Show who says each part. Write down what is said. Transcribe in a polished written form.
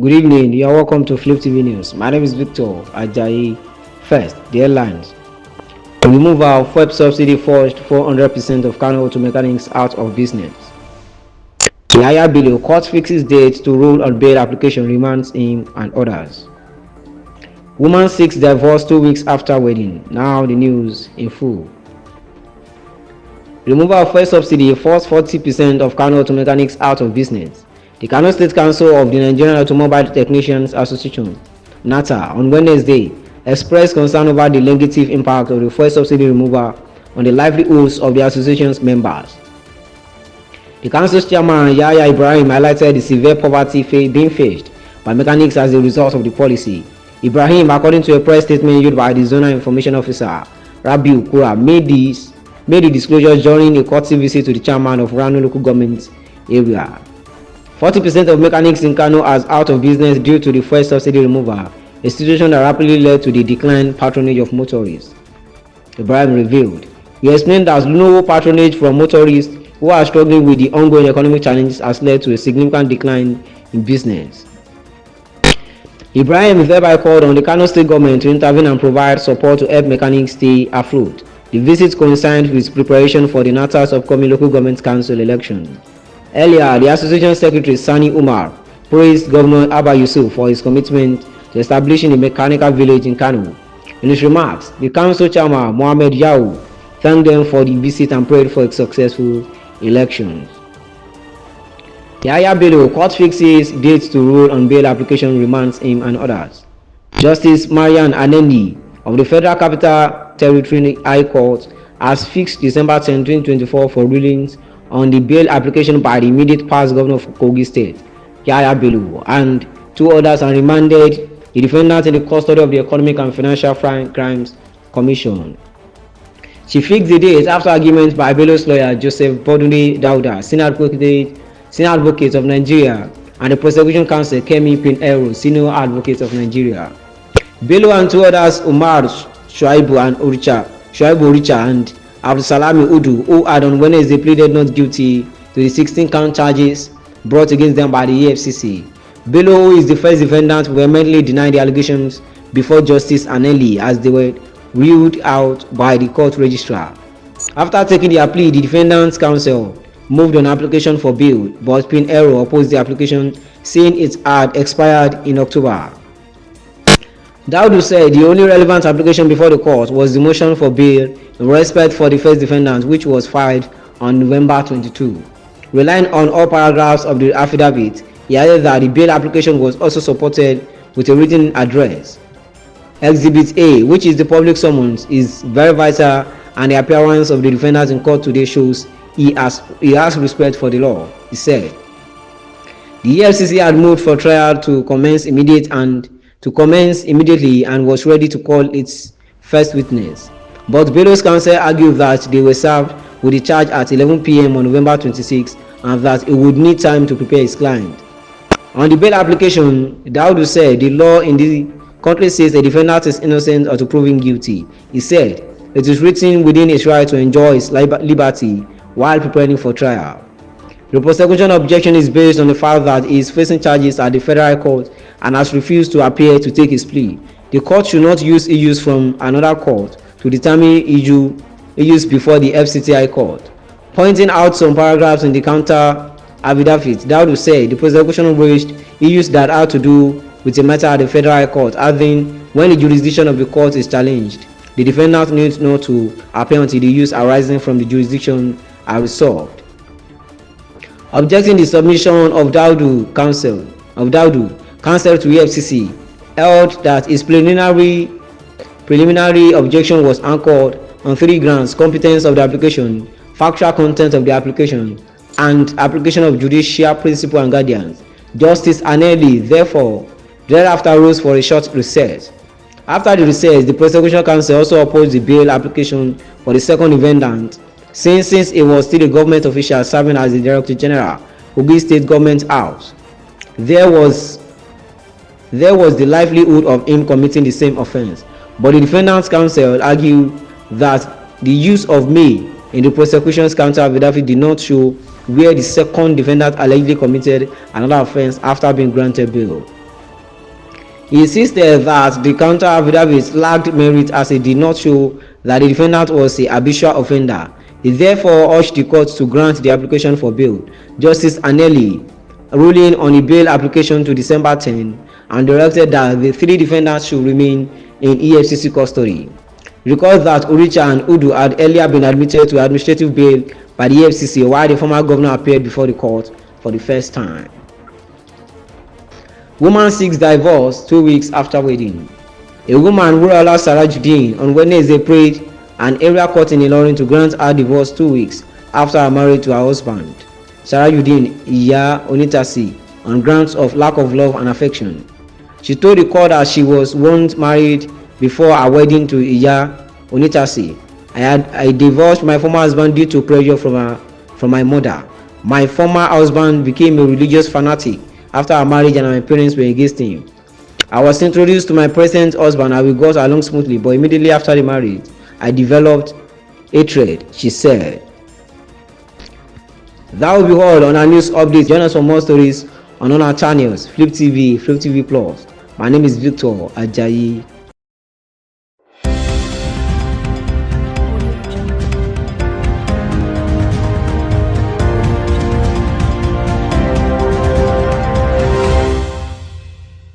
Speaker 1: Good evening, you are welcome to Flip TV News. My name is Victor Ajayi. First, the headlines. Removal of fuel subsidy forced 400% of Kano auto mechanics out of business. Yahaya Bello court fixes date to rule on bail application, remands him and others. Woman seeks divorce 2 weeks after wedding. Now the news in full. Removal of fuel subsidy forced 40% of Kano auto mechanics out of business. The Kano State Council of the Nigerian Automobile Technicians Association, NATA, on Wednesday expressed concern over the negative impact of the fuel subsidy removal on the livelihoods of the association's members. The council's chairman, Yahaya Ibrahim, highlighted the severe poverty being faced by mechanics as a result of the policy. Ibrahim, according to a press statement issued by the Zonal Information Officer, Rabiu Kura, made the disclosure during a courtesy visit to the chairman of Rano local government area. 40% of mechanics in Kano are out of business due to the fuel subsidy removal, a situation that rapidly led to the declined patronage of motorists. Ibrahim revealed. He explained that low patronage from motorists who are struggling with the ongoing economic challenges has led to a significant decline in business. Ibrahim thereby called on the Kano State government to intervene and provide support to help mechanics stay afloat. The visit coincided with preparation for the NATA's upcoming local government council election. Earlier, the association secretary Sani Umar praised Governor Abba Yusuf for his commitment to establishing a mechanical village in Kano. In his remarks, the council chairman Mohammed Yahoo thanked them for the visit and prayed for a successful elections. Yahaya Bello court fixes dates to rule on bail application, remands him and others. Justice Marian Anendi of the Federal Capital Territory High Court has fixed December 10, 2024 for rulings on the bail application by the immediate past governor of Kogi State, Yahaya Bello, and 2 others, and remanded the defendants in the custody of the Economic and Financial Crimes Commission. She fixed the date after arguments by Bello's lawyer Joseph Bodunde Dauda, senior advocate of Nigeria, and the prosecution counsel Kemi Pinero, senior advocate of Nigeria. Bello and 2 others, Umar Shuaibu Oricha and Abdusalami Udu, who had on Wednesday pleaded not guilty to the 16-count charges brought against them by the EFCC. Bello, who is the first defendant, vehemently denied the allegations before Justice Aneli as they were ruled out by the court registrar. After taking their plea, the defendant's counsel moved on application for bail, but Pinero opposed the application, saying it had expired in October. Daudu said the only relevant application before the court was the motion for bail in respect for the first defendant, which was filed on November 22. Relying on all paragraphs of the affidavit, he added that the bail application was also supported with a written address. Exhibit A, which is the public summons, is very vital, and the appearance of the defendant in court today shows he has respect for the law, he said. The EFCC had moved for trial to commence immediately and was ready to call its first witness. But Bello's counsel argued that they were served with the charge at 11 p.m. on November 26 and that he would need time to prepare his client. On the bail application, Daudu said the law in the country says a defendant is innocent until proven guilty. He said it is written within his right to enjoy his liberty while preparing for trial. The prosecution objection is based on the fact that he is facing charges at the Federal Court and has refused to appear to take his plea. The court should not use issues from another court to determine issues before the FCTI court. Pointing out some paragraphs in the counter affidavit, Daudu said the prosecution raised issues that had to do with a matter at the Federal Court, adding when the jurisdiction of the court is challenged, the defendant needs not to appear until the issues arising from the jurisdiction are resolved. Objecting the submission of Daudu counsel to EFCC held that his preliminary objection was anchored on 3 grounds: competence of the application, factual content of the application, and application of judicial principle and guardians. Justice Aneli thereafter rose for a short recess. After the recess, the prosecution counsel also opposed the bail application for the second defendant, since he was still a government official serving as the Director General, Kogi State Government House. There was the likelihood of him committing the same offense, but the defendant's counsel argued that the use of "may" in the prosecution's counter affidavit did not show where the second defendant allegedly committed another offense after being granted bail. He insisted that the counter affidavit lacked merit as it did not show that the defendant was a habitual offender. He therefore urged the court to grant the application for bail. Justice Anelli ruling on a bail application to December 10 and directed that the three defendants should remain in EFCC custody. Recall that Oricha and Udu had earlier been admitted to administrative bail by the EFCC while the former governor appeared before the court for the first time. Woman seeks divorce 2 weeks after wedding. A woman, Rurala Sarajuddin, on Wednesday prayed an area court in Ilorin to grant her divorce 2 weeks after her marriage to her husband, Sarajuddin Iya Onitasi, on grounds of lack of love and affection. She told the court that she was once married before her wedding to Iya Onitasi. I divorced my former husband due to pressure from my mother. My former husband became a religious fanatic after our marriage and my parents were against him. I was introduced to my present husband and we got along smoothly, but immediately after the marriage, I developed hatred, she said. That will be all on our news updates. Join us for more stories on our channels, Flip TV, Flip TV Plus. My name is Victor Ajayi.